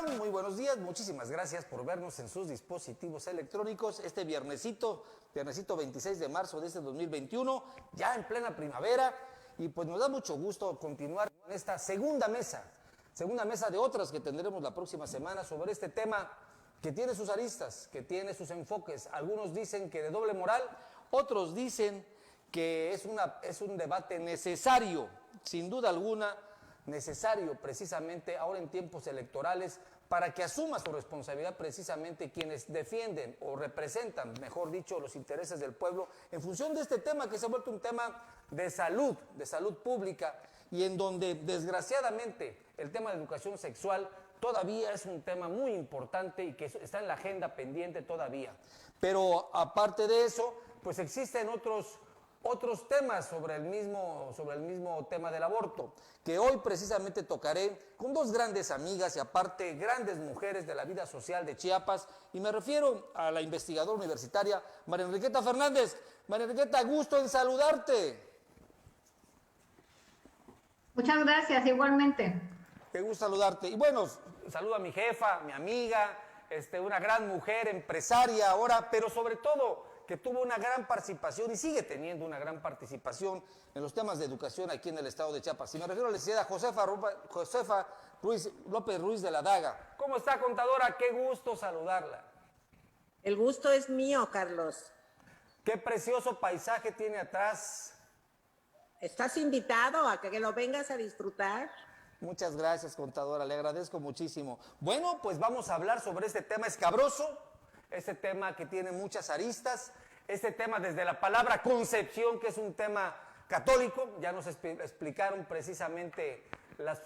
están? Muy buenos días, muchísimas gracias por vernos en sus dispositivos electrónicos este viernesito 26 de marzo de este 2021, ya en plena primavera, y pues nos da mucho gusto continuar con esta segunda mesa de otras que tendremos la próxima semana sobre este tema que tiene sus aristas, que tiene sus enfoques. Algunos dicen que de doble moral, otros dicen que es un debate necesario, sin duda alguna, necesario precisamente ahora en tiempos electorales para que asuma su responsabilidad precisamente quienes defienden o representan, mejor dicho, los intereses del pueblo en función de este tema que se ha vuelto un tema de salud pública, y en donde desgraciadamente el tema de educación sexual todavía es un tema muy importante y que está en la agenda pendiente todavía. Pero aparte de eso, pues existen otros temas sobre el mismo tema del aborto, que hoy precisamente tocaré con dos grandes amigas y aparte grandes mujeres de la vida social de Chiapas, y me refiero a la investigadora universitaria María Enriqueta Fernández. María Enriqueta, gusto en saludarte. Muchas gracias, igualmente. Qué gusto saludarte. Y bueno, saludo a mi jefa, mi amiga, una gran mujer, empresaria ahora, pero sobre todo que tuvo una gran participación y sigue teniendo una gran participación en los temas de educación aquí en el estado de Chiapas. Y me refiero a la licenciada Josefa López Ruiz de la Daga. ¿Cómo está, contadora? Qué gusto saludarla. El gusto es mío, Carlos. Qué precioso paisaje tiene atrás. ¿Estás invitado a que lo vengas a disfrutar? Muchas gracias, contadora, le agradezco muchísimo. Bueno, pues vamos a hablar sobre este tema escabroso, este tema que tiene muchas aristas, este tema desde la palabra concepción, que es un tema católico. Ya nos explicaron precisamente las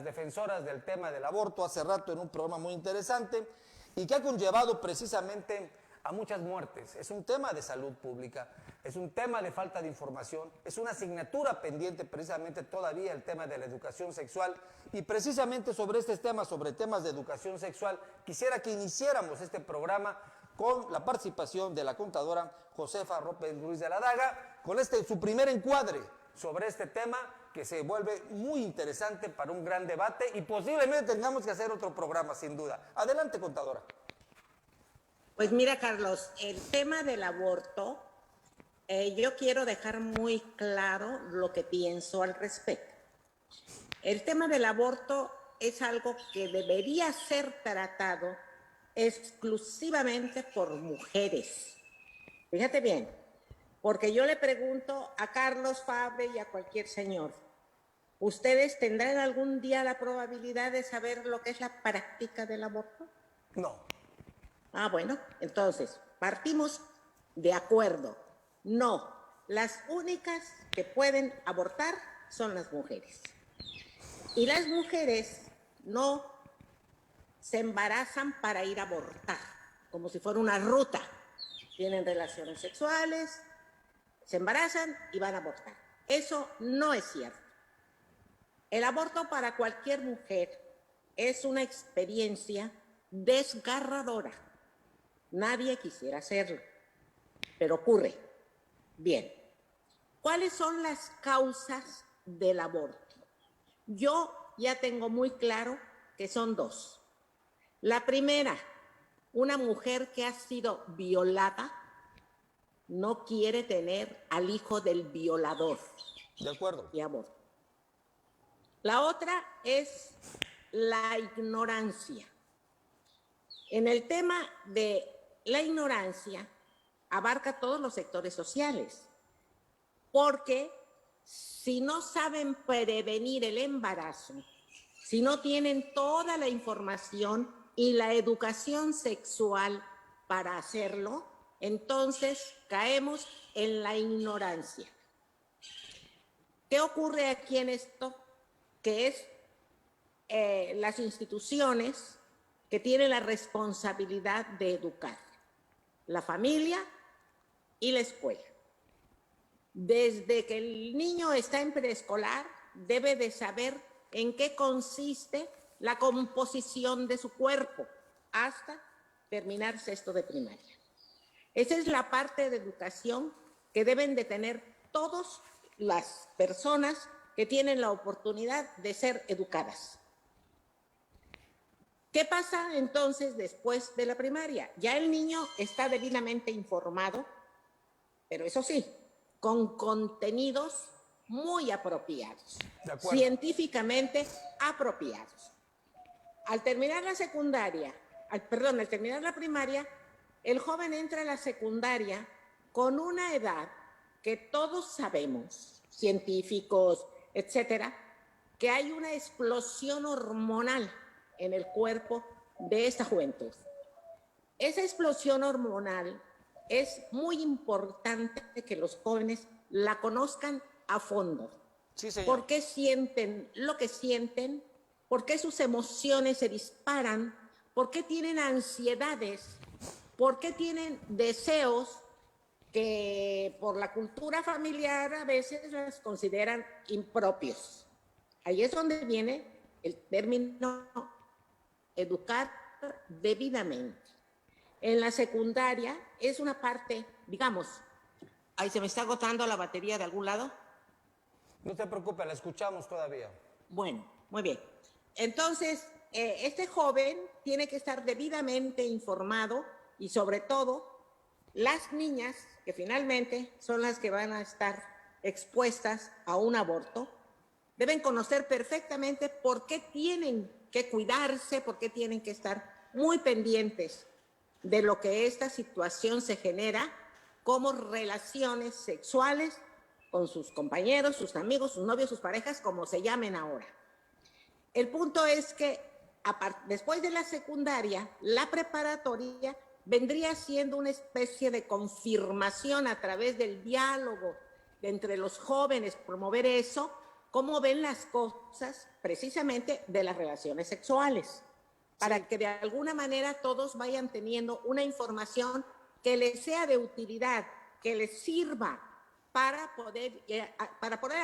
defensoras del tema del aborto hace rato en un programa muy interesante, y que ha conllevado precisamente a muchas muertes. Es un tema de salud pública, es un tema de falta de información, es una asignatura pendiente precisamente todavía el tema de la educación sexual, y precisamente sobre este tema, sobre temas de educación sexual, quisiera que iniciáramos este programa con la participación de la contadora Josefa López Ruiz de la Daga, con su primer encuadre sobre este tema que se vuelve muy interesante para un gran debate, y posiblemente tengamos que hacer otro programa sin duda. Adelante, contadora. Pues mira, Carlos, el tema del aborto, yo quiero dejar muy claro lo que pienso al respecto. El tema del aborto es algo que debería ser tratado exclusivamente por mujeres. Fíjate bien, porque yo le pregunto a Carlos Fabre y a cualquier señor, ¿ustedes tendrán algún día la probabilidad de saber lo que es la práctica del aborto? No. Ah, bueno, entonces, partimos de acuerdo. No, las únicas que pueden abortar son las mujeres. Y las mujeres no se embarazan para ir a abortar, como si fuera una ruta. Tienen relaciones sexuales, se embarazan y van a abortar. Eso no es cierto. El aborto para cualquier mujer es una experiencia desgarradora. Nadie quisiera hacerlo, pero ocurre. Bien, ¿cuáles son las causas del aborto? Yo ya tengo muy claro que son dos. La primera, una mujer que ha sido violada no quiere tener al hijo del violador. De acuerdo. Y aborta. La otra es la ignorancia. En el tema de la ignorancia abarca todos los sectores sociales, porque si no saben prevenir el embarazo, si no tienen toda la información y la educación sexual para hacerlo, entonces caemos en la ignorancia. ¿Qué ocurre aquí en esto? Que es las instituciones que tienen la responsabilidad de educar, la familia y la escuela. Desde que el niño está en preescolar, debe de saber en qué consiste la composición de su cuerpo hasta terminar sexto de primaria. Esa es la parte de educación que deben de tener todas las personas que tienen la oportunidad de ser educadas. ¿Qué pasa entonces después de la primaria? Ya el niño está debidamente informado, pero eso sí, con contenidos muy apropiados, De acuerdo. científicamente apropiados. Al terminar la secundaria, al terminar la primaria, el joven entra a la secundaria con una edad que todos sabemos, científicos, etcétera, que hay una explosión hormonal en el cuerpo de esta juventud. Esa explosión hormonal es muy importante que los jóvenes la conozcan a fondo. Sí, señor. ¿Por qué sienten lo que sienten? ¿Por qué sus emociones se disparan? ¿Por qué tienen ansiedades? ¿Por qué tienen deseos que por la cultura familiar a veces las consideran impropios? Ahí es donde viene el término educar debidamente. En la secundaria es una parte, digamos, ahí se me está agotando la batería de algún lado. No te preocupes, la escuchamos todavía. Bueno, muy bien. Entonces, este joven tiene que estar debidamente informado y sobre todo las niñas, que finalmente son las que van a estar expuestas a un aborto, deben conocer perfectamente por qué tienen que cuidarse, por qué tienen que estar muy pendientes de lo que esta situación se genera como relaciones sexuales con sus compañeros, sus amigos, sus novios, sus parejas, como se llamen ahora. El punto es que después de la secundaria, la preparatoria vendría siendo una especie de confirmación a través del diálogo entre los jóvenes, promover eso, cómo ven las cosas precisamente de las relaciones sexuales, para que de alguna manera todos vayan teniendo una información que les sea de utilidad, que les sirva para poder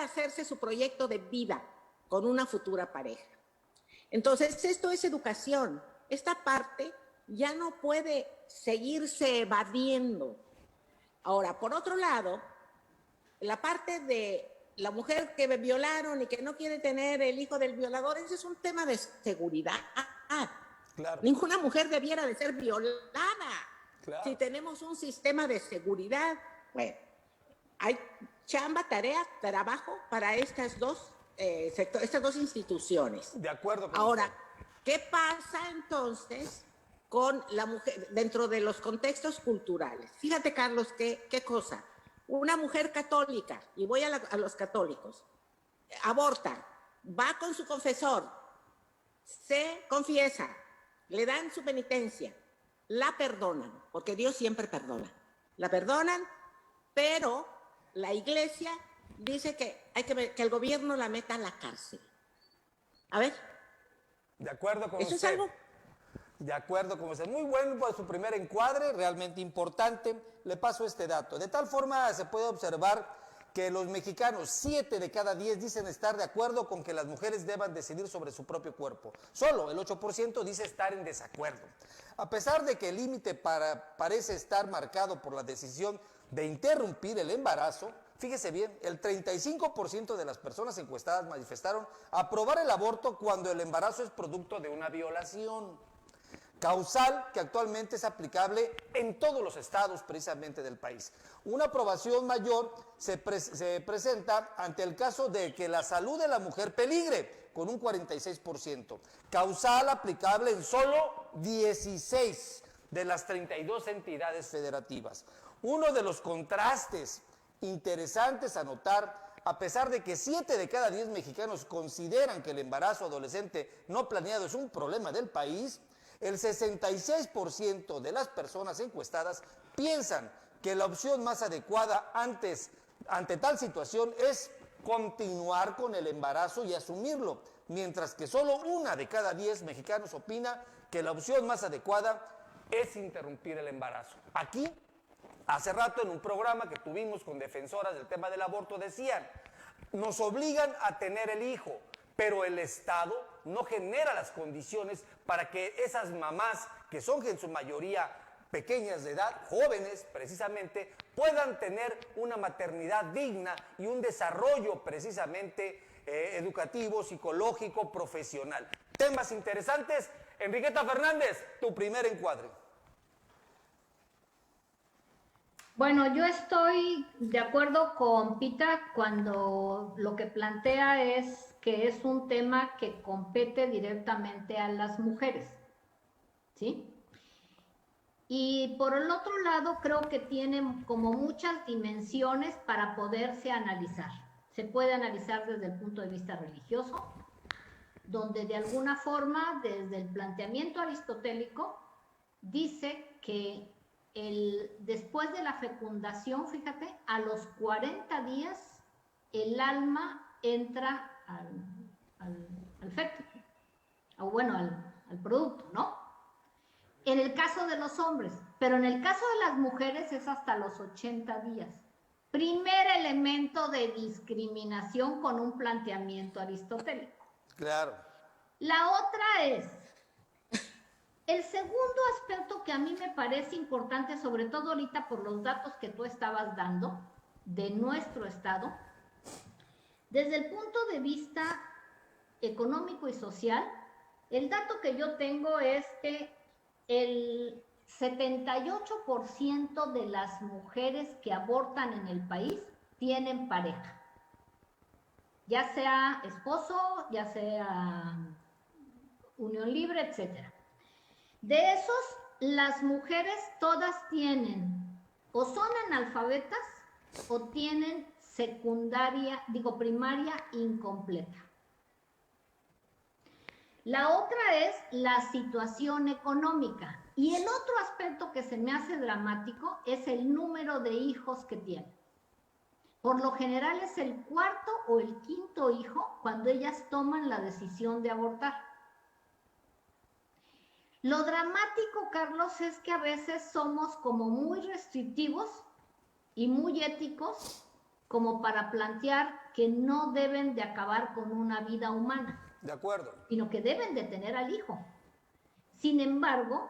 hacerse su proyecto de vida con una futura pareja. Entonces, esto es educación. Esta parte ya no puede seguirse evadiendo. Ahora, por otro lado, la parte de la mujer que violaron y que no quiere tener el hijo del violador, ese es un tema de seguridad. Claro. Ninguna mujer debiera de ser violada. Claro. Si tenemos un sistema de seguridad, bueno, hay chamba, tarea, trabajo para estas dos instituciones. De acuerdo con Ahora, usted. ¿qué pasa entonces con la mujer dentro de los contextos culturales? Fíjate, Carlos, qué cosa. Una mujer católica, y voy a los católicos, aborta, va con su confesor, se confiesa, le dan su penitencia, la perdonan, porque Dios siempre perdona. La perdonan, pero la iglesia dice que que el gobierno la meta a la cárcel. A ver. De acuerdo con ¿Eso usted. es algo? De acuerdo con usted. Muy bueno por su primer encuadre, realmente importante. Le paso este dato. De tal forma se puede observar que los mexicanos, 7 de cada 10 dicen estar de acuerdo con que las mujeres deban decidir sobre su propio cuerpo. Solo el 8% dice estar en desacuerdo. A pesar de que el límite parece estar marcado por la decisión de interrumpir el embarazo, fíjese bien, el 35% de las personas encuestadas manifestaron aprobar el aborto cuando el embarazo es producto de una violación causal que actualmente es aplicable en todos los estados precisamente del país. Una aprobación mayor se presenta ante el caso de que la salud de la mujer peligre, con un 46%, causal aplicable en solo 16 de las 32 entidades federativas. Uno de los contrastes interesantes a notar, a pesar de que 7 de cada 10 mexicanos consideran que el embarazo adolescente no planeado es un problema del país, el 66% de las personas encuestadas piensan que la opción más adecuada ante tal situación es continuar con el embarazo y asumirlo, mientras que solo 1 de cada 10 mexicanos opina que la opción más adecuada es interrumpir el embarazo. Aquí, hace rato en un programa que tuvimos con defensoras del tema del aborto decían, nos obligan a tener el hijo, pero el Estado no genera las condiciones para que esas mamás, que son en su mayoría pequeñas de edad, jóvenes precisamente, puedan tener una maternidad digna y un desarrollo precisamente educativo, psicológico, profesional. Temas interesantes, Enriqueta Fernández, tu primer encuadre. Bueno, yo estoy de acuerdo con Pita cuando lo que plantea es que es un tema que compete directamente a las mujeres, ¿sí? Y por el otro lado, creo que tiene como muchas dimensiones para poderse analizar. Se puede analizar desde el punto de vista religioso, donde de alguna forma, desde el planteamiento aristotélico, dice que después de la fecundación, fíjate, a los 40 días el alma entra al feto, o bueno, al producto, ¿no? En el caso de los hombres, pero en el caso de las mujeres es hasta los 80 días. Primer elemento de discriminación con un planteamiento aristotélico. Claro. La otra es, el segundo aspecto que a mí me parece importante, sobre todo ahorita por los datos que tú estabas dando de nuestro estado, desde el punto de vista económico y social, el dato que yo tengo es que el 78% de las mujeres que abortan en el país tienen pareja, ya sea esposo, ya sea unión libre, etc. De esos, las mujeres todas tienen o son analfabetas o tienen primaria incompleta. La otra es la situación económica. Y el otro aspecto que se me hace dramático es el número de hijos que tienen. Por lo general es el cuarto o el quinto hijo cuando ellas toman la decisión de abortar. Lo dramático, Carlos, es que a veces somos como muy restrictivos y muy éticos como para plantear que no deben de acabar con una vida humana. De acuerdo. Sino que deben de tener al hijo. Sin embargo,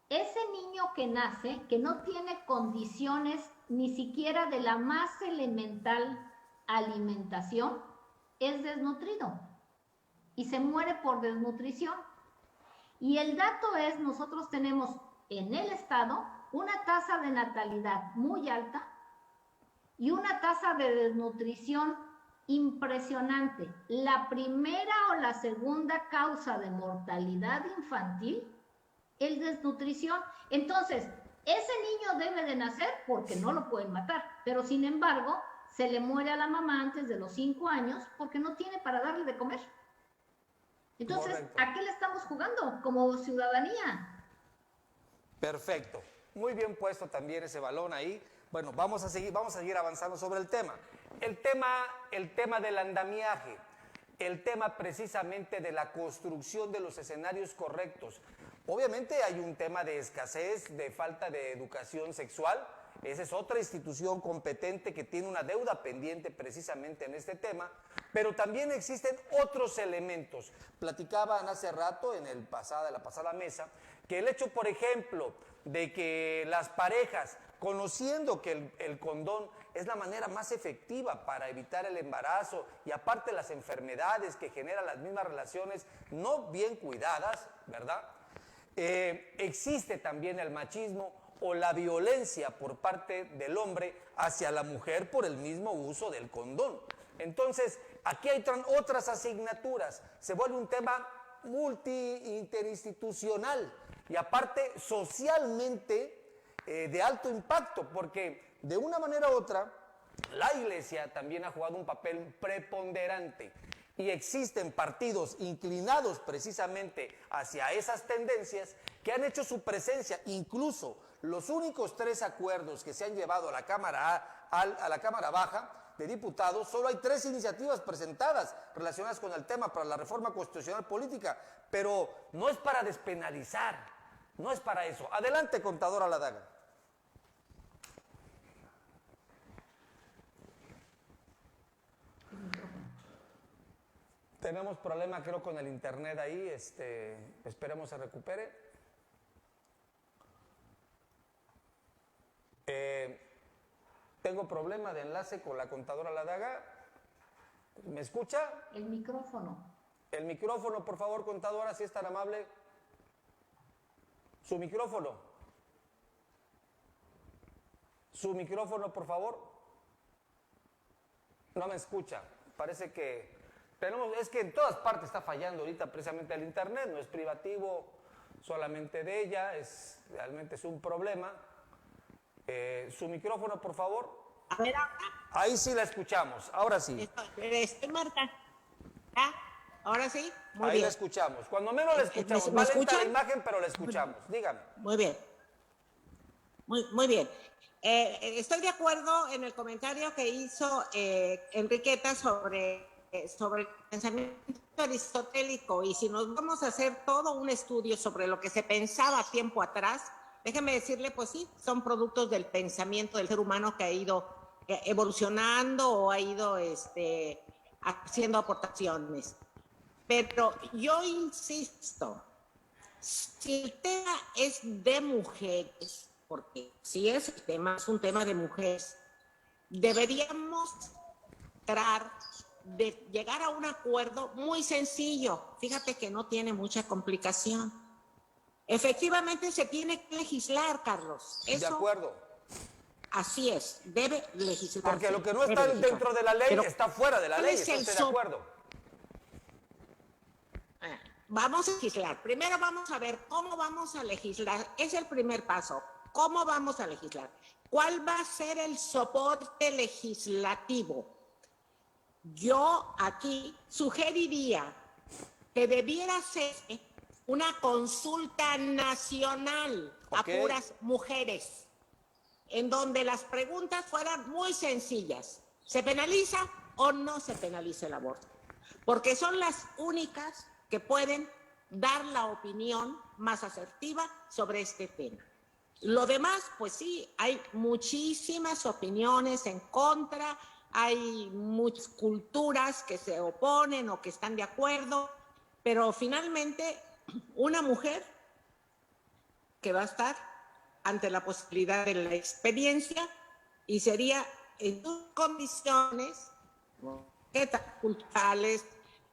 ese niño que nace, que no tiene condiciones ni siquiera de la más elemental alimentación, es desnutrido y se muere por desnutrición. Y el dato es, nosotros tenemos en el estado una tasa de natalidad muy alta y una tasa de desnutrición impresionante. La primera o la segunda causa de mortalidad infantil es desnutrición. Entonces, ese niño debe de nacer porque no lo pueden matar, pero sin embargo, se le muere a la mamá antes de los 5 años porque no tiene para darle de comer. Entonces, correcto. ¿a qué le estamos jugando como ciudadanía? Perfecto. Muy bien puesto también ese balón ahí. Bueno, vamos a seguir avanzando sobre el tema. El tema del andamiaje, el tema precisamente de la construcción de los escenarios correctos. Obviamente hay un tema de escasez, de falta de educación sexual. Esa es otra institución competente que tiene una deuda pendiente precisamente en este tema, pero también existen otros elementos. Platicaban hace rato en la pasada mesa que el hecho, por ejemplo, de que las parejas, conociendo que el condón es la manera más efectiva para evitar el embarazo y aparte las enfermedades que generan las mismas relaciones no bien cuidadas, ¿verdad? Existe también el machismo o la violencia por parte del hombre hacia la mujer por el mismo uso del condón. Entonces, aquí hay otras asignaturas, se vuelve un tema interinstitucional y aparte socialmente de alto impacto, porque de una manera u otra, la Iglesia también ha jugado un papel preponderante y existen partidos inclinados precisamente hacia esas tendencias que han hecho su presencia. Incluso los únicos 3 acuerdos que se han llevado a la Cámara a la Cámara Baja de Diputados, solo hay 3 iniciativas presentadas relacionadas con el tema para la reforma constitucional política, pero no es para despenalizar, no es para eso. Adelante, contadora Ladaga. Tenemos problema creo con el internet ahí, esperemos se recupere. Tengo problema de enlace con la contadora Ladaga. ¿Me escucha? El micrófono. El micrófono, por favor, contadora, si es tan amable. Su micrófono. Su micrófono, por favor. No me escucha. Parece que es que en todas partes está fallando ahorita precisamente el internet, no es privativo solamente de ella, realmente es un problema. Su micrófono, por favor. A ver, ahora. Ahí sí la escuchamos, ahora sí. Estoy Marta. ¿Ya? ¿Ahora sí? Muy Ahí bien. la escuchamos. Cuando menos la escuchamos. ¿Me Va lenta la escuchan? imagen, pero la escuchamos. Dígame. Muy bien. Muy bien. Estoy de acuerdo en el comentario que hizo Enriqueta sobre el pensamiento aristotélico, y si nos vamos a hacer todo un estudio sobre lo que se pensaba tiempo atrás, déjeme decirle, pues sí, son productos del pensamiento del ser humano que ha ido evolucionando o ha ido haciendo aportaciones. Pero yo insisto, si el tema es de mujeres, porque si es el tema, es un tema de mujeres, deberíamos tratar de llegar a un acuerdo muy sencillo. Fíjate que no tiene mucha complicación. Efectivamente se tiene que legislar, Carlos. Eso, De acuerdo. Así es, debe legislar. Porque lo que no está dentro de la ley está fuera de la ley, ¿está usted de acuerdo? Vamos a legislar. Primero vamos a ver cómo vamos a legislar. Es el primer paso. ¿Cómo vamos a legislar? ¿Cuál va a ser el soporte legislativo? Yo aquí sugeriría que debiera ser una consulta nacional a puras mujeres, en donde las preguntas fueran muy sencillas. ¿Se penaliza o no se penaliza el aborto? Porque son las únicas que pueden dar la opinión más asertiva sobre este tema. Lo demás, pues sí, hay muchísimas opiniones en contra, hay muchas culturas que se oponen o que están de acuerdo, pero finalmente una mujer que va a estar ante la posibilidad de la experiencia y sería en sus condiciones culturales,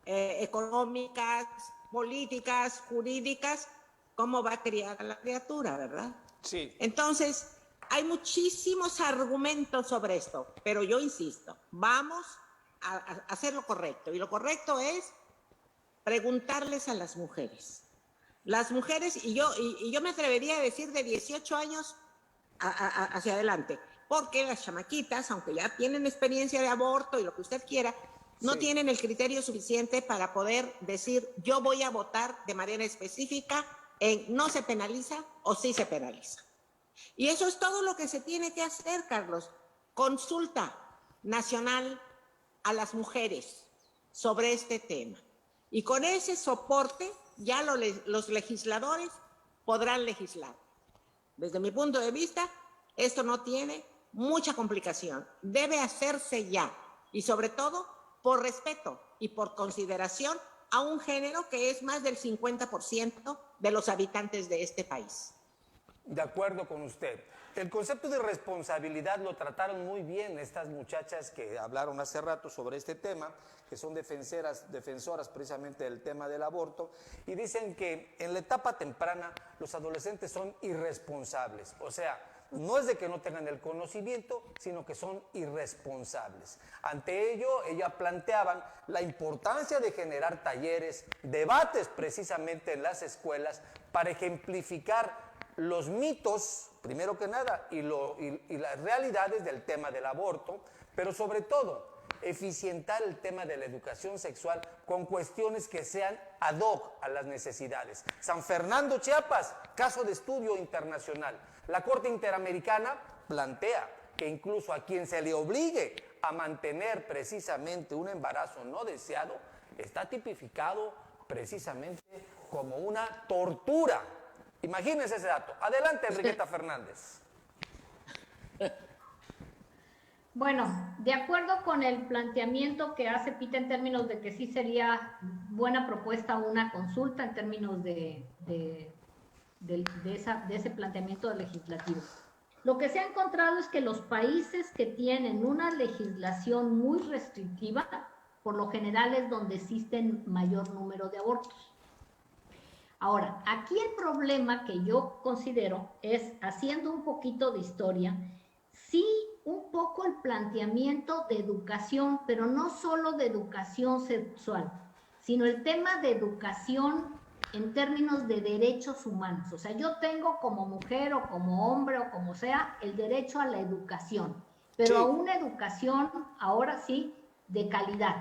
económicas, políticas, jurídicas, cómo va a criar a la criatura, ¿verdad? Sí. Entonces, hay muchísimos argumentos sobre esto, pero yo insisto, vamos a hacer lo correcto, y lo correcto es preguntarles a las mujeres. Las mujeres, y yo me atrevería a decir de 18 años hacia adelante, porque las chamaquitas, aunque ya tienen experiencia de aborto y lo que usted quiera, no tienen el criterio suficiente para poder decir, yo voy a votar de manera específica en no se penaliza o sí se penaliza. Y eso es todo lo que se tiene que hacer, Carlos. Consulta nacional a las mujeres sobre este tema. Y con ese soporte ya los legisladores podrán legislar. Desde mi punto de vista, esto no tiene mucha complicación. Debe hacerse ya. Y sobre todo, por respeto y por consideración a un género que es más del 50% de los habitantes de este país. De acuerdo con usted. El concepto de responsabilidad lo trataron muy bien estas muchachas que hablaron hace rato sobre este tema, que son defensoras precisamente del tema del aborto, y dicen que en la etapa temprana los adolescentes son irresponsables. O sea, no es de que no tengan el conocimiento, sino que son irresponsables. Ante ello, ellas planteaban la importancia de generar talleres, debates precisamente en las escuelas para ejemplificar los mitos, primero que nada, y las realidades del tema del aborto, pero sobre todo, eficientar el tema de la educación sexual con cuestiones que sean ad hoc a las necesidades. San Fernando, Chiapas, caso de estudio internacional. La Corte Interamericana plantea que incluso a quien se le obligue a mantener precisamente un embarazo no deseado, está tipificado precisamente como una tortura. Imagínense ese dato. Adelante, Enriqueta Fernández. Bueno, de acuerdo con el planteamiento que hace Pita en términos de que sí sería buena propuesta una consulta en términos de ese planteamiento legislativo. Lo que se ha encontrado es que los países que tienen una legislación muy restrictiva, por lo general es donde existen mayor número de abortos. Ahora, aquí el problema que yo considero es, haciendo un poquito de historia, sí un poco el planteamiento de educación, pero no solo de educación sexual, sino el tema de educación en términos de derechos humanos. O sea, yo tengo como mujer o como hombre o como sea el derecho a la educación, pero Sí. a una educación, ahora sí, de calidad.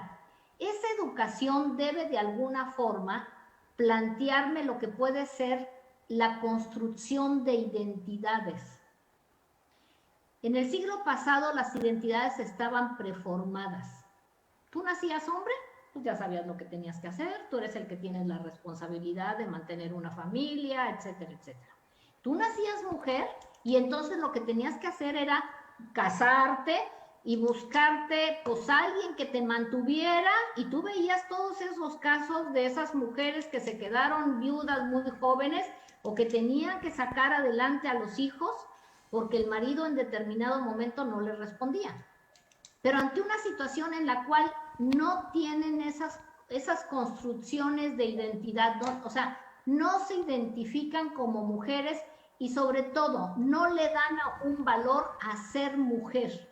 Esa educación debe de alguna forma plantearme lo que puede ser la construcción de identidades. En el siglo pasado las identidades estaban preformadas. Tú nacías hombre, pues ya sabías lo que tenías que hacer, tú eres el que tienes la responsabilidad de mantener una familia, etcétera, etcétera. Tú nacías mujer y entonces lo que tenías que hacer era casarte y buscarte pues alguien que te mantuviera, y tú veías todos esos casos de esas mujeres que se quedaron viudas muy jóvenes o que tenían que sacar adelante a los hijos porque el marido en determinado momento no le respondía. Pero ante una situación en la cual no tienen esas construcciones de identidad, ¿no? O sea, no se identifican como mujeres y sobre todo no le dan un valor a ser mujer.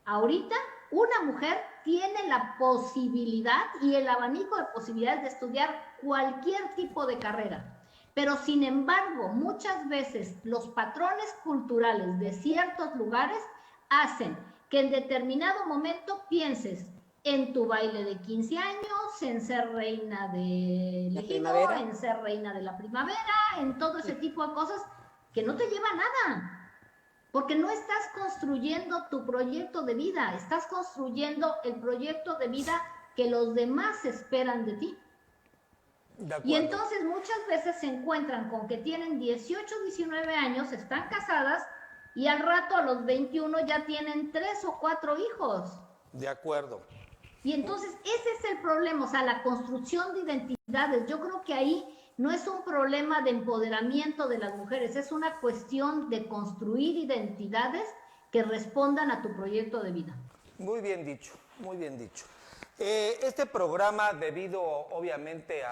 Ahorita una mujer tiene la posibilidad y el abanico de posibilidades de estudiar cualquier tipo de carrera. Pero sin embargo, muchas veces los patrones culturales de ciertos lugares hacen que en determinado momento pienses en tu baile de 15 años, en ser reina del ejido, en ser reina de la primavera, en todo ese tipo de cosas que no te lleva a nada. Porque no estás construyendo tu proyecto de vida, estás construyendo el proyecto de vida que los demás esperan de ti. Y entonces muchas veces se encuentran con que tienen 18, 19 años, están casadas y al rato a los 21 ya tienen 3 o 4 hijos. De acuerdo. Y entonces ese es el problema, o sea, la construcción de identidades. Yo creo que ahí no es un problema de empoderamiento de las mujeres, es una cuestión de construir identidades que respondan a tu proyecto de vida. Muy bien dicho, muy bien dicho. Este programa, debido obviamente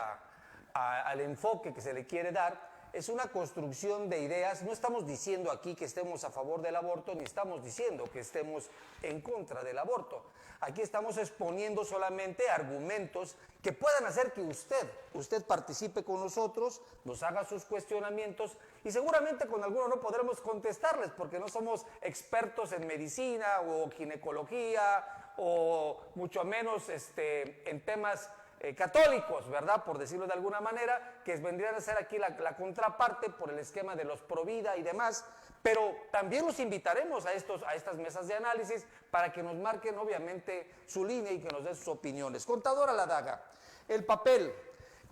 al enfoque que se le quiere dar, es una construcción de ideas. No estamos diciendo aquí que estemos a favor del aborto, ni estamos diciendo que estemos en contra del aborto. Aquí estamos exponiendo solamente argumentos que puedan hacer que usted participe con nosotros, nos haga sus cuestionamientos y seguramente con algunos no podremos contestarles porque no somos expertos en medicina o ginecología o mucho menos en temas católicos, ¿verdad? Por decirlo de alguna manera, que vendrían a ser aquí la contraparte por el esquema de los pro vida y demás, pero también los invitaremos a estas mesas de análisis para que nos marquen obviamente su línea y que nos den sus opiniones. Contadora Ladaga, el papel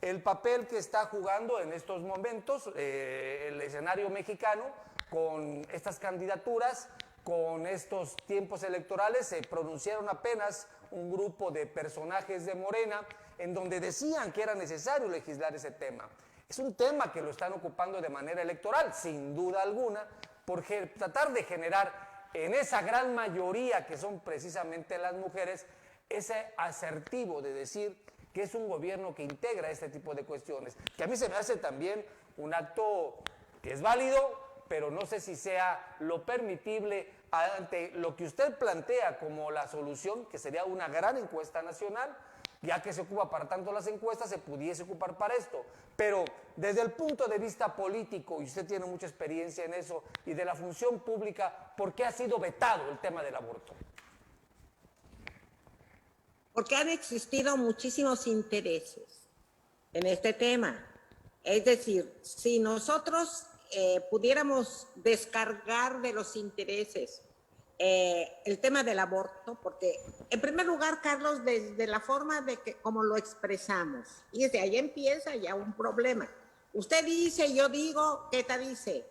que está jugando en estos momentos el escenario mexicano con estas candidaturas, con estos tiempos electorales, se pronunciaron apenas un grupo de personajes de Morena en donde decían que era necesario legislar ese tema. Es un tema que lo están ocupando de manera electoral, sin duda alguna, por tratar de generar en esa gran mayoría que son precisamente las mujeres, ese asertivo de decir que es un gobierno que integra este tipo de cuestiones, que a mí se me hace también un acto que es válido, pero no sé si sea lo permitible ante lo que usted plantea como la solución, que sería una gran encuesta nacional, ya que se ocupa para tanto las encuestas, se pudiese ocupar para esto. Pero desde el punto de vista político, y usted tiene mucha experiencia en eso, y de la función pública, ¿por qué ha sido vetado el tema del aborto? Porque han existido muchísimos intereses en este tema. Es decir, si nosotros pudiéramos descargar de los intereses el tema del aborto, porque en primer lugar, Carlos, desde la forma de que como lo expresamos, y desde ahí empieza ya un problema. Usted dice, yo digo, ¿qué tal dice?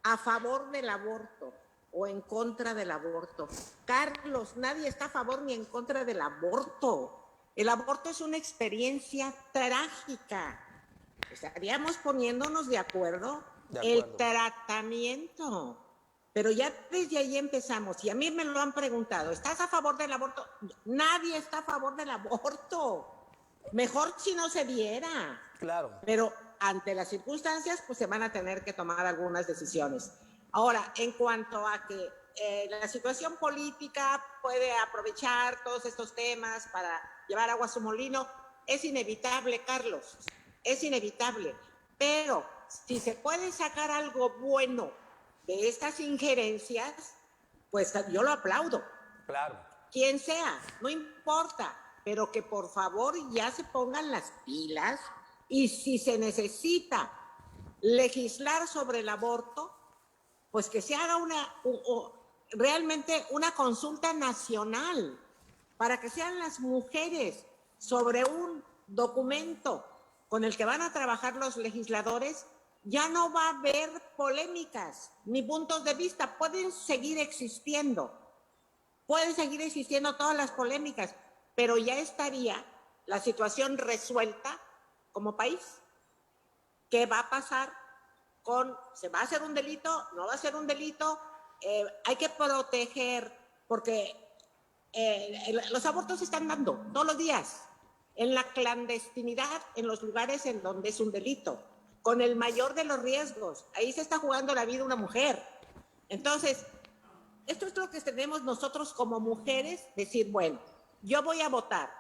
A favor del aborto o en contra del aborto. Carlos, nadie está a favor ni en contra del aborto. El aborto es una experiencia trágica. Estaríamos poniéndonos de acuerdo. El tratamiento. Pero ya desde ahí empezamos. Y a mí me lo han preguntado, ¿estás a favor del aborto? Nadie está a favor del aborto. Mejor si no se diera. Claro. Pero ante las circunstancias, pues se van a tener que tomar algunas decisiones. Ahora, en cuanto a que la situación política puede aprovechar todos estos temas para llevar agua a su molino, es inevitable, Carlos, es inevitable. Pero si se puede sacar algo bueno de estas injerencias, pues yo lo aplaudo. Claro. Quien sea, no importa, pero que por favor ya se pongan las pilas y si se necesita legislar sobre el aborto, pues que se haga realmente una consulta nacional para que sean las mujeres sobre un documento con el que van a trabajar los legisladores. Ya no va a haber polémicas ni puntos de vista, pueden seguir existiendo todas las polémicas, pero ya estaría la situación resuelta como país. ¿Qué va a pasar se va a hacer un delito, no va a ser un delito? Hay que proteger, porque los abortos se están dando todos los días, en la clandestinidad, en los lugares en donde es un delito, con el mayor de los riesgos. Ahí se está jugando la vida de una mujer. Entonces, esto es lo que tenemos nosotros como mujeres, decir, bueno, yo voy a votar,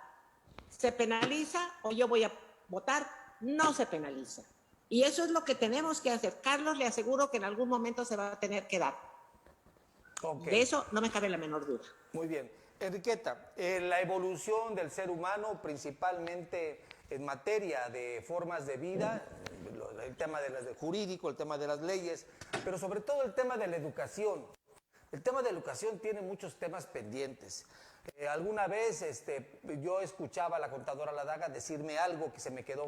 ¿se penaliza o yo voy a votar? No se penaliza. Y eso es lo que tenemos que hacer. Carlos, le aseguro que en algún momento se va a tener que dar. Okay. De eso no me cabe la menor duda. Muy bien. Enriqueta, la evolución del ser humano, principalmente en materia de formas de vida, el tema de jurídico, el tema de las leyes, pero sobre todo el tema de la educación. El tema de la educación tiene muchos temas pendientes. Alguna vez yo escuchaba a la contadora Ladaga decirme algo que se me quedó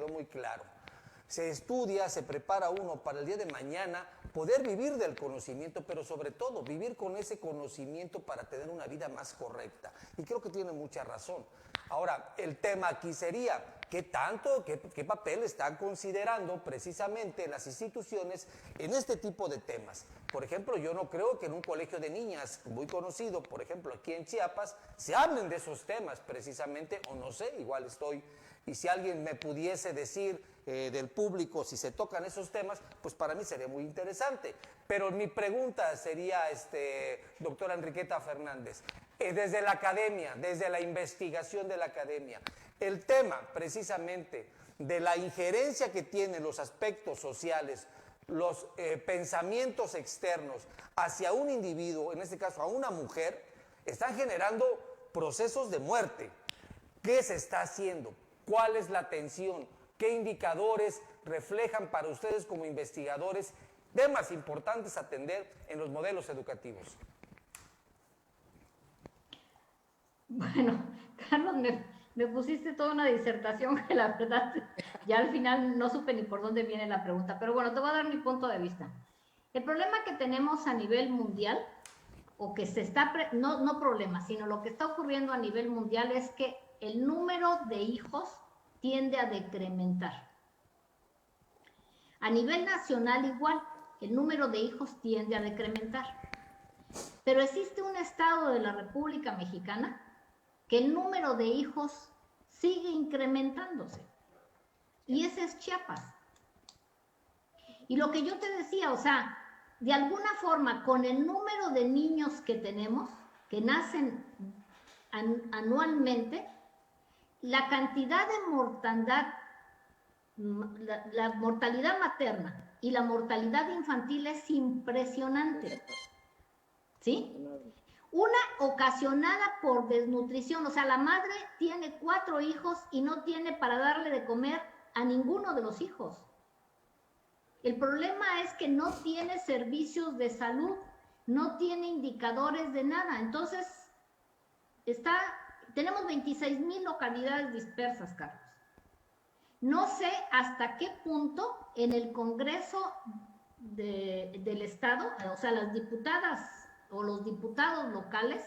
muy claro. Se estudia, se prepara uno para el día de mañana poder vivir del conocimiento, pero sobre todo vivir con ese conocimiento para tener una vida más correcta. Y creo que tiene mucha razón. Ahora, el tema aquí sería, ¿qué papel están considerando precisamente las instituciones en este tipo de temas? Por ejemplo, yo no creo que en un colegio de niñas muy conocido, por ejemplo, aquí en Chiapas, se hablen de esos temas precisamente, o no sé, igual estoy. Y si alguien me pudiese decir del público si se tocan esos temas, pues para mí sería muy interesante. Pero mi pregunta sería, doctora Enriqueta Fernández, desde la academia, desde la investigación de la academia, el tema precisamente de la injerencia que tienen los aspectos sociales, los pensamientos externos hacia un individuo, en este caso a una mujer, están generando procesos de muerte. ¿Qué se está haciendo? ¿Cuál es la atención? ¿Qué indicadores reflejan para ustedes como investigadores temas importantes a atender en los modelos educativos? Bueno, Carlos, me pusiste toda una disertación que la verdad ya al final no supe ni por dónde viene la pregunta, pero bueno, te voy a dar mi punto de vista. El problema que tenemos a nivel mundial, o que se está, no problema, sino lo que está ocurriendo a nivel mundial es que el número de hijos tiende a decrementar. A nivel nacional igual, el número de hijos tiende a decrementar. Pero existe un estado de la República Mexicana que el número de hijos sigue incrementándose. Y ese es Chiapas. Y lo que yo te decía, o sea, de alguna forma, con el número de niños que tenemos, que nacen anualmente, la cantidad de mortandad, la mortalidad materna y la mortalidad infantil es impresionante. ¿Sí? Una ocasionada por desnutrición, o sea, la madre tiene 4 hijos y no tiene para darle de comer a ninguno de los hijos. El problema es que no tiene servicios de salud, no tiene indicadores de nada. Entonces, tenemos 26,000 localidades dispersas, Carlos. No sé hasta qué punto en el Congreso del Estado, o sea, las diputadas o los diputados locales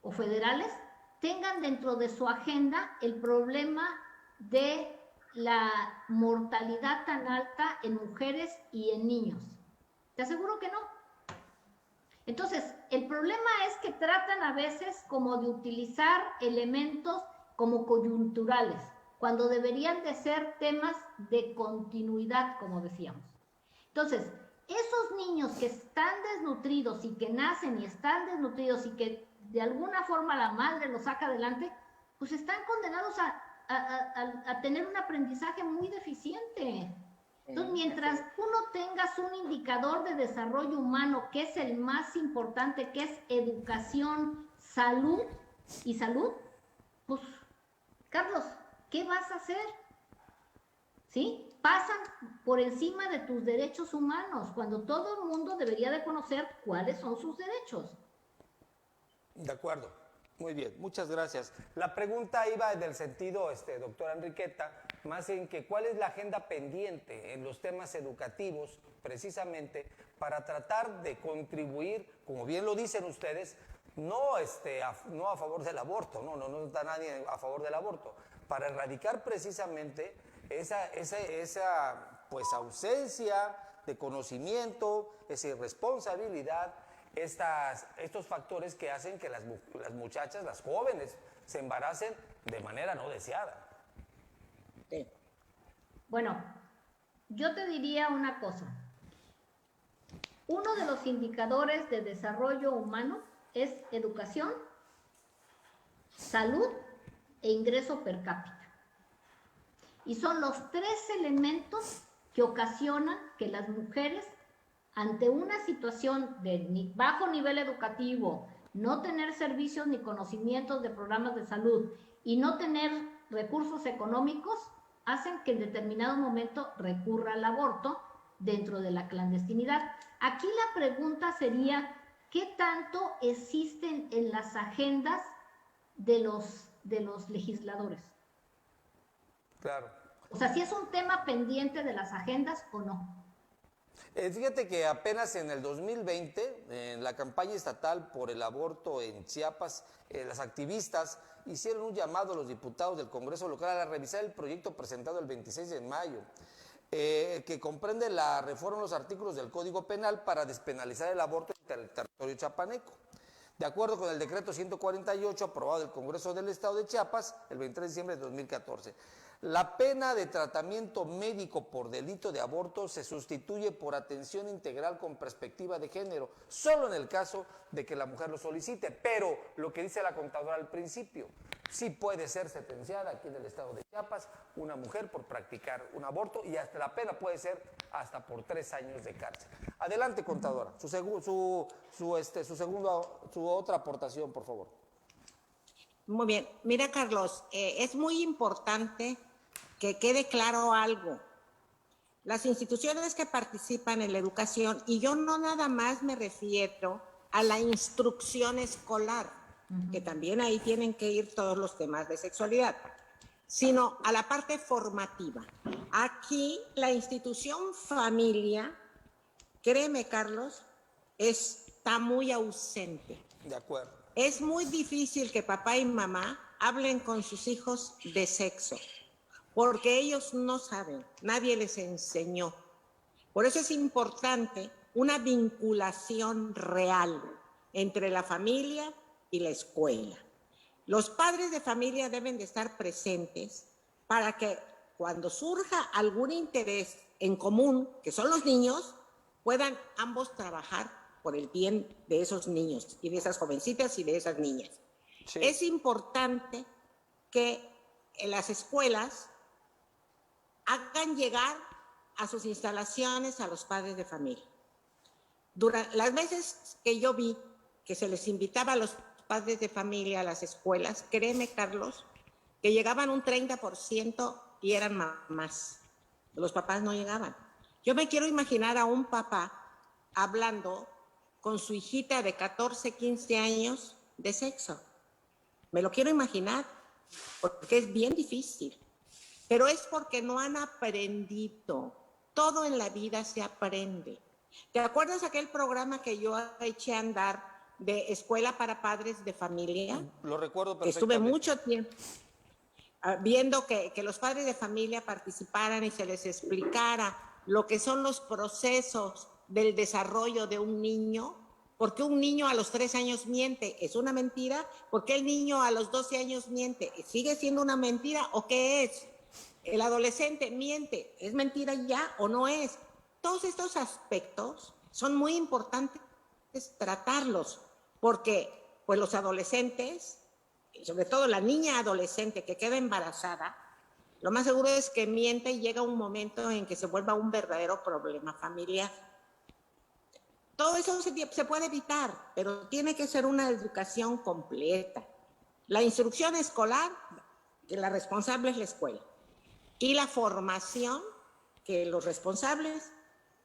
o federales, tengan dentro de su agenda el problema de la mortalidad tan alta en mujeres y en niños. Te aseguro que no. Entonces, el problema es que tratan a veces como de utilizar elementos como coyunturales, cuando deberían de ser temas de continuidad, como decíamos. Entonces, esos niños que están desnutridos y que nacen y están desnutridos y que de alguna forma la madre los saca adelante, pues están condenados a tener un aprendizaje muy deficiente. Entonces, mientras tú no tengas un indicador de desarrollo humano, que es el más importante, que es educación, salud, pues, Carlos, ¿qué vas a hacer? ¿Sí? Pasan por encima de tus derechos humanos, cuando todo el mundo debería de conocer cuáles son sus derechos. De acuerdo, muy bien, muchas gracias. La pregunta iba en el sentido, doctora Enriqueta, más en que cuál es la agenda pendiente en los temas educativos, precisamente, para tratar de contribuir, como bien lo dicen ustedes, no a favor del aborto, no está nadie a favor del aborto, para erradicar precisamente esa pues ausencia de conocimiento, esa irresponsabilidad, estos factores que hacen que las muchachas, las jóvenes, se embaracen de manera no deseada. Sí. Bueno, yo te diría una cosa. Uno de los indicadores de desarrollo humano es educación, salud e ingreso per cápita. Y son los tres elementos que ocasionan que las mujeres, ante una situación de bajo nivel educativo, no tener servicios ni conocimientos de programas de salud y no tener recursos económicos, hacen que en determinado momento recurra al aborto dentro de la clandestinidad. Aquí la pregunta sería, ¿qué tanto existen en las agendas de los legisladores? Claro. O sea, si es un tema pendiente de las agendas o no. Fíjate que apenas en el 2020, en la campaña estatal por el aborto en Chiapas, las activistas hicieron un llamado a los diputados del Congreso local a revisar el proyecto presentado el 26 de mayo, que comprende la reforma de los artículos del Código Penal para despenalizar el aborto en el territorio chapaneco. De acuerdo con el decreto 148 aprobado del Congreso del Estado de Chiapas el 23 de diciembre de 2014, la pena de tratamiento médico por delito de aborto se sustituye por atención integral con perspectiva de género, solo en el caso de que la mujer lo solicite. Pero lo que dice la contadora al principio, sí puede ser sentenciada aquí en el Estado de Chiapas una mujer por practicar un aborto y hasta la pena puede ser hasta por 3 años de cárcel. Adelante, contadora, su otra aportación, por favor. Muy bien. Mira, Carlos, es muy importante que quede claro algo. Las instituciones que participan en la educación, y yo no nada más me refiero a la instrucción escolar, que también ahí tienen que ir todos los temas de sexualidad, sino a la parte formativa. Aquí la institución familia, créeme, Carlos, está muy ausente. De acuerdo. Es muy difícil que papá y mamá hablen con sus hijos de sexo, porque ellos no saben, nadie les enseñó. Por eso es importante una vinculación real entre la familia y la escuela. Los padres de familia deben de estar presentes para que cuando surja algún interés en común, que son los niños, puedan ambos trabajar por el bien de esos niños y de esas jovencitas y de esas niñas. Sí. Es importante que en las escuelas hagan llegar a sus instalaciones a los padres de familia. Durante las veces que yo vi que se les invitaba a los padres de familia a las escuelas, créeme, Carlos, que llegaban un 30% y eran mamás. Los papás no llegaban. Yo me quiero imaginar a un papá hablando con su hijita de 14, 15 años de sexo. Me lo quiero imaginar, porque es bien difícil. Pero es porque no han aprendido. Todo en la vida se aprende. ¿Te acuerdas aquel programa que yo eché a andar de Escuela para Padres de Familia? Lo recuerdo perfectamente. Estuve mucho tiempo viendo que los padres de familia participaran y se les explicara lo que son los procesos del desarrollo de un niño, ¿Por qué un niño a los 3 años miente? ¿Es una mentira? ¿Por qué el niño a los 12 años miente? ¿Sigue siendo una mentira o qué es? El adolescente miente, ¿es mentira ya o no es? Todos estos aspectos son muy importantes tratarlos, porque pues los adolescentes, sobre todo la niña adolescente que queda embarazada, lo más seguro es que miente y llega un momento en que se vuelva un verdadero problema familiar. Todo eso se puede evitar, pero tiene que ser una educación completa. La instrucción escolar, que la responsable es la escuela. Y la formación, que los responsables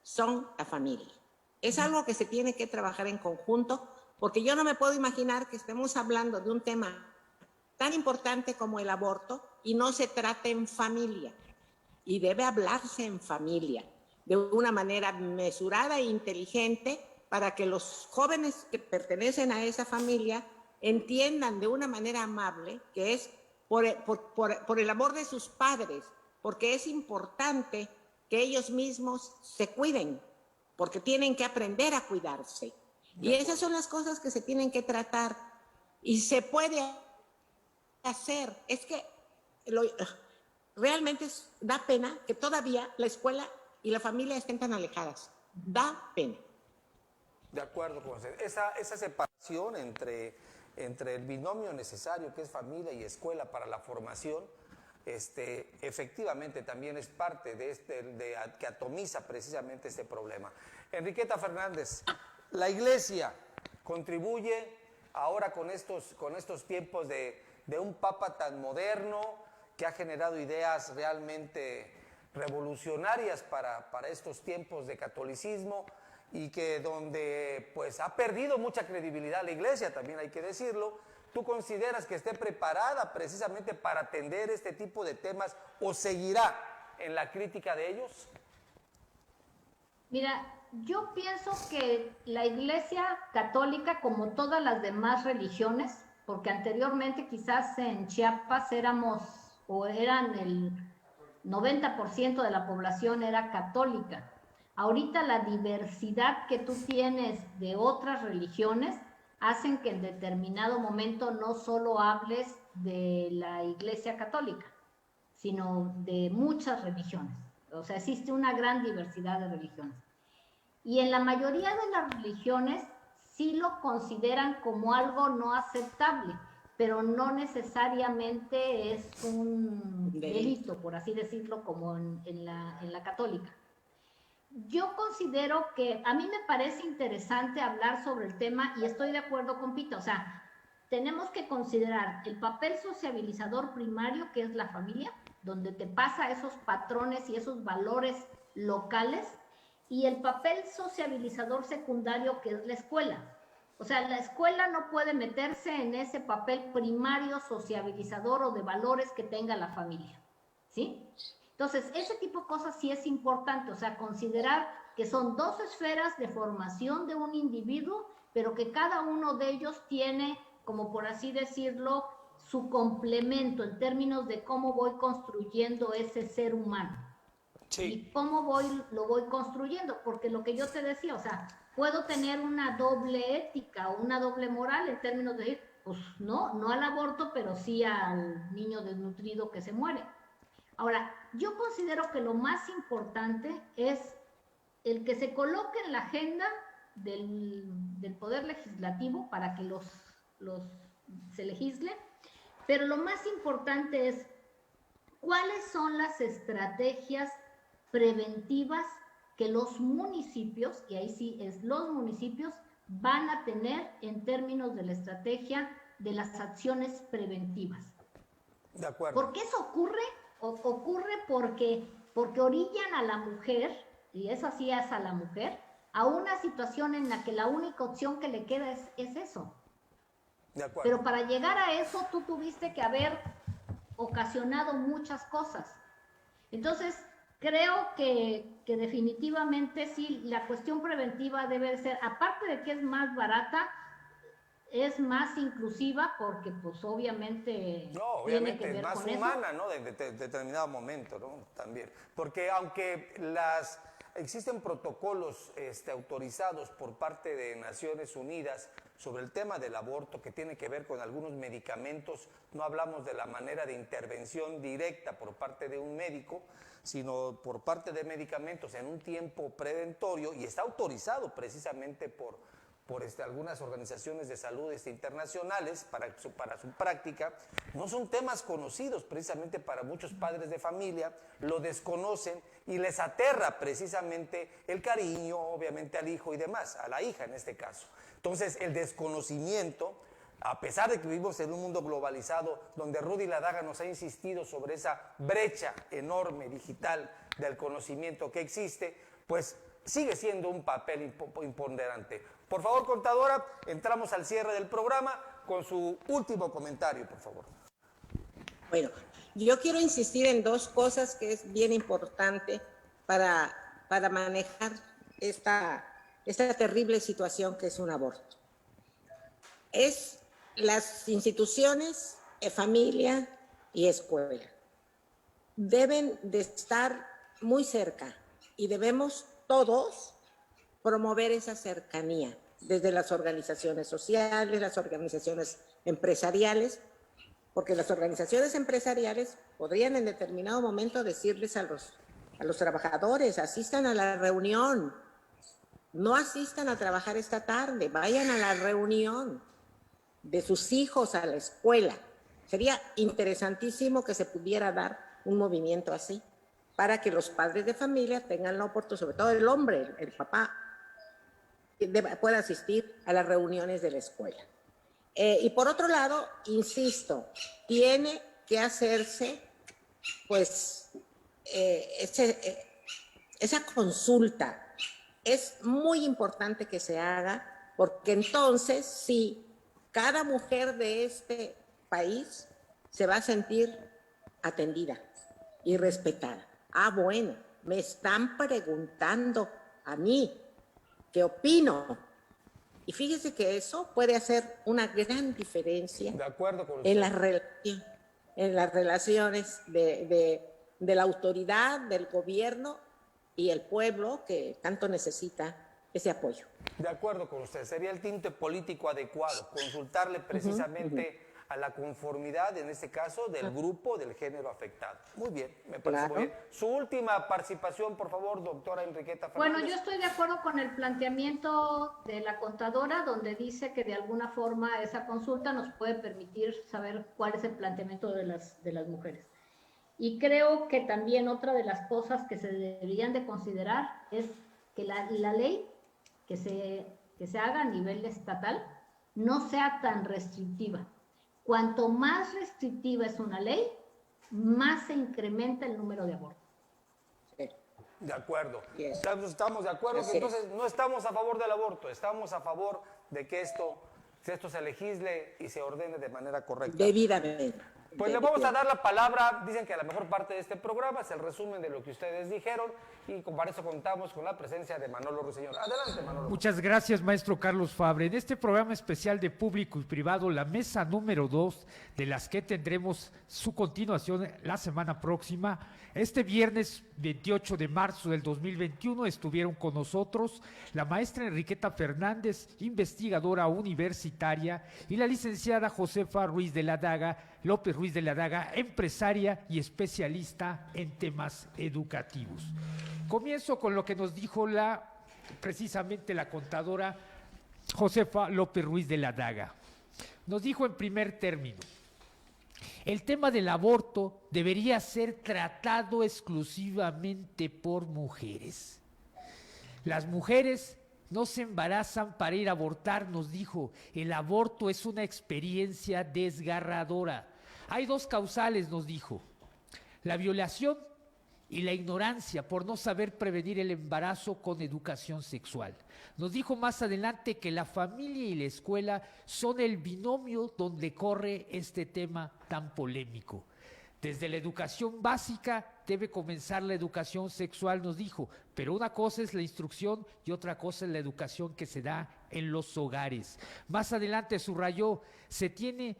son la familia. Es algo que se tiene que trabajar en conjunto, porque yo no me puedo imaginar que estemos hablando de un tema tan importante como el aborto y no se trate en familia. Y debe hablarse en familia, de una manera mesurada e inteligente, para que los jóvenes que pertenecen a esa familia entiendan de una manera amable que es por el amor de sus padres, porque es importante que ellos mismos se cuiden, porque tienen que aprender a cuidarse. Y esas son las cosas que se tienen que tratar y se puede hacer. Es que realmente da pena que todavía la escuela y la familia estén tan alejadas. Da pena. De acuerdo con usted. Esa separación entre el binomio necesario que es familia y escuela para la formación, efectivamente también es parte que atomiza precisamente este problema. Enriqueta Fernández, la Iglesia contribuye ahora con estos tiempos de un Papa tan moderno que ha generado ideas realmente revolucionarias para estos tiempos de catolicismo, y que donde pues ha perdido mucha credibilidad la Iglesia, también hay que decirlo. ¿Tú consideras que esté preparada precisamente para atender este tipo de temas o seguirá en la crítica de ellos? Mira, yo pienso que la Iglesia Católica, como todas las demás religiones, porque anteriormente quizás en Chiapas eran el 90% de la población era católica. Ahorita la diversidad que tú tienes de otras religiones hacen que en determinado momento no solo hables de la Iglesia Católica, sino de muchas religiones. O sea, existe una gran diversidad de religiones. Y en la mayoría de las religiones sí lo consideran como algo no aceptable, pero no necesariamente es un delito, por así decirlo, como en la católica. Yo considero que a mí me parece interesante hablar sobre el tema y estoy de acuerdo con Pita. O sea, tenemos que considerar el papel sociabilizador primario, que es la familia, donde te pasa esos patrones y esos valores locales, y el papel sociabilizador secundario, que es la escuela. O sea, la escuela no puede meterse en ese papel primario sociabilizador o de valores que tenga la familia, ¿sí? Entonces, ese tipo de cosas sí es importante, o sea, considerar que son dos esferas de formación de un individuo, pero que cada uno de ellos tiene, como por así decirlo, su complemento en términos de cómo voy construyendo ese ser humano. Sí. Y cómo lo voy construyendo, porque lo que yo te decía, o sea, puedo tener una doble ética o una doble moral en términos de decir, pues no al aborto, pero sí al niño desnutrido que se muere. Ahora, yo considero que lo más importante es el que se coloque en la agenda del Poder Legislativo para que se legisle, pero lo más importante es cuáles son las estrategias preventivas que los municipios, y ahí sí es los municipios, van a tener en términos de la estrategia de las acciones preventivas. De acuerdo. ¿Por qué eso ocurre? Ocurre porque orillan a la mujer, y eso sí es a la mujer, a una situación en la que la única opción que le queda es eso. De acuerdo. Pero para llegar a eso tú tuviste que haber ocasionado muchas cosas. Entonces, creo que definitivamente sí, la cuestión preventiva debe ser, aparte de que es más barata, es más inclusiva porque pues obviamente obviamente tiene que ver es más humana, ¿no? De determinado momento, ¿no? También. Porque aunque existen protocolos autorizados por parte de Naciones Unidas sobre el tema del aborto que tiene que ver con algunos medicamentos. No hablamos de la manera de intervención directa por parte de un médico, sino por parte de medicamentos en un tiempo preventorio, y está autorizado precisamente por algunas organizaciones de salud internacionales para su práctica. No son temas conocidos precisamente para muchos padres de familia, lo desconocen y les aterra precisamente el cariño, obviamente, al hijo y demás, a la hija en este caso. Entonces, el desconocimiento, a pesar de que vivimos en un mundo globalizado, donde Rudy Ladaga nos ha insistido sobre esa brecha enorme digital del conocimiento que existe, pues sigue siendo un papel imponderante. Por favor, contadora, entramos al cierre del programa con su último comentario, por favor. Bueno, yo quiero insistir en dos cosas que es bien importante para manejar esta terrible situación que es un aborto. Es las instituciones, familia y escuela. Deben de estar muy cerca y debemos todos promover esa cercanía, desde las organizaciones sociales, las organizaciones empresariales, porque las organizaciones empresariales podrían en determinado momento decirles a los trabajadores: asistan a la reunión, no asistan a trabajar esta tarde, vayan a la reunión de sus hijos a la escuela. Sería interesantísimo que se pudiera dar un movimiento así, para que los padres de familia tengan la oportunidad, sobre todo el hombre, el papá, pueda asistir a las reuniones de la escuela. Y por otro lado, insisto, tiene que hacerse, pues, esa consulta. Es muy importante que se haga, porque entonces sí, cada mujer de este país se va a sentir atendida y respetada. Ah, bueno, me están preguntando a mí qué opino. Y fíjese que eso puede hacer una gran diferencia de acuerdo con usted. en las relaciones de la autoridad, del gobierno y el pueblo, que tanto necesita ese apoyo. De acuerdo con usted, sería el tinte político adecuado, consultarle precisamente a la conformidad, en este caso, del grupo, del género afectado. Muy bien, me parece muy bien. Su última participación, por favor, doctora Enriqueta Fernández. Bueno, yo estoy de acuerdo con el planteamiento de la contadora, donde dice que de alguna forma esa consulta nos puede permitir saber cuál es el planteamiento de las mujeres. Y creo que también otra de las cosas que se deberían de considerar es que la ley que se haga a nivel estatal no sea tan restrictiva. Cuanto más restrictiva es una ley, más se incrementa el número de abortos. Sí. De acuerdo. Yes. Estamos de acuerdo que entonces no estamos a favor del aborto, estamos a favor de que esto se legisle y se ordene de manera correcta. Debidamente. Pues le vamos a dar la palabra. Dicen que la mejor parte de este programa es el resumen de lo que ustedes dijeron, y para eso contamos con la presencia de Manolo Ruiseñor. Adelante, Manolo. Muchas gracias, maestro Carlos Fabre. En este programa especial de público y privado, la mesa número 2, de las que tendremos su continuación la semana próxima, este viernes 28 de marzo del 2021, estuvieron con nosotros la maestra Enriqueta Fernández, investigadora universitaria, y la licenciada Josefa López Ruiz de la Daga, empresaria y especialista en temas educativos. Comienzo con lo que nos dijo precisamente la contadora Josefa López Ruiz de la Daga. Nos dijo en primer término: el tema del aborto debería ser tratado exclusivamente por mujeres. Las mujeres no se embarazan para ir a abortar, nos dijo. El aborto es una experiencia desgarradora. Hay dos causales, nos dijo: la violación y la ignorancia por no saber prevenir el embarazo con educación sexual. Nos dijo más adelante que la familia y la escuela son el binomio donde corre este tema tan polémico. Desde la educación básica debe comenzar la educación sexual, nos dijo, pero una cosa es la instrucción y otra cosa es la educación que se da en los hogares. Más adelante subrayó: se tiene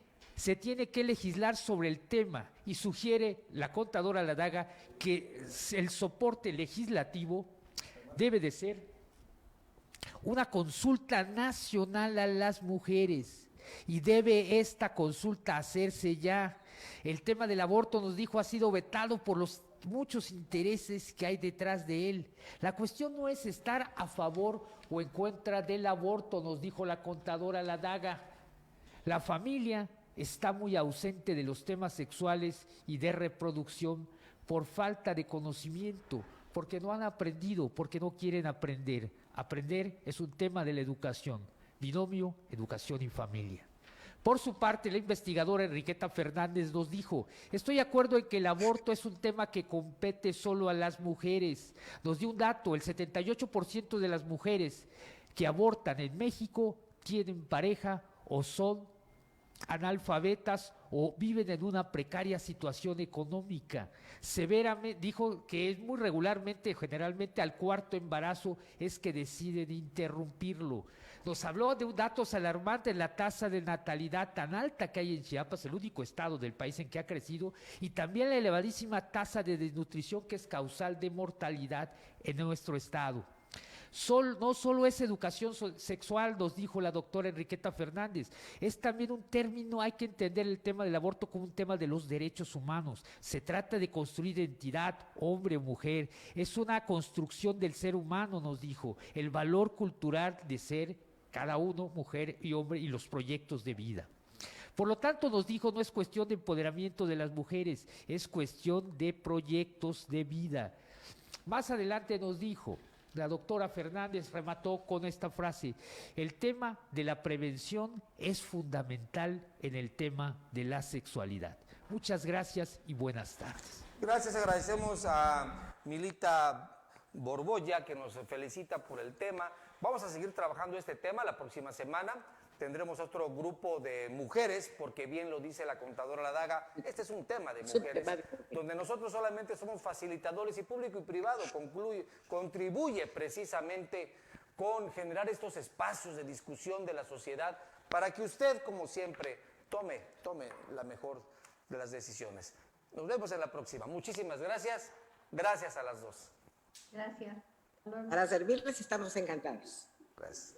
que legislar sobre el tema, y sugiere la contadora Ladaga que el soporte legislativo debe de ser una consulta nacional a las mujeres y debe esta consulta hacerse ya. El tema del aborto, nos dijo, ha sido vetado por los muchos intereses que hay detrás de él. La cuestión no es estar a favor o en contra del aborto, nos dijo la contadora Ladaga. La familia está muy ausente de los temas sexuales y de reproducción por falta de conocimiento, porque no han aprendido, porque no quieren aprender. Aprender es un tema de la educación, binomio, educación y familia. Por su parte, la investigadora Enriqueta Fernández nos dijo, estoy de acuerdo en que el aborto es un tema que compete solo a las mujeres. Nos dio un dato, el 78% de las mujeres que abortan en México tienen pareja o son analfabetas o viven en una precaria situación económica. Severamente, dijo que es muy regularmente, generalmente al cuarto embarazo es que deciden interrumpirlo. Nos habló de datos alarmantes, la tasa de natalidad tan alta que hay en Chiapas, el único estado del país en que ha crecido, y también la elevadísima tasa de desnutrición que es causal de mortalidad en nuestro estado. No solo es educación sexual, nos dijo la doctora Enriqueta Fernández, es también un término, hay que entender el tema del aborto como un tema de los derechos humanos. Se trata de construir identidad, hombre o mujer, es una construcción del ser humano, nos dijo, el valor cultural de ser cada uno, mujer y hombre, y los proyectos de vida. Por lo tanto, nos dijo, no es cuestión de empoderamiento de las mujeres, es cuestión de proyectos de vida. Más adelante nos dijo, la doctora Fernández remató con esta frase, el tema de la prevención es fundamental en el tema de la sexualidad. Muchas gracias y buenas tardes. Gracias, agradecemos a Milita Borbolla que nos felicita por el tema. Vamos a seguir trabajando este tema la próxima semana. Tendremos otro grupo de mujeres, porque bien lo dice la contadora Ladaga, este es un tema de mujeres, donde nosotros solamente somos facilitadores y público y privado contribuye precisamente con generar estos espacios de discusión de la sociedad para que usted, como siempre, tome la mejor de las decisiones. Nos vemos en la próxima. Muchísimas gracias. Gracias a las dos. Gracias. Para servirles estamos encantados. Gracias.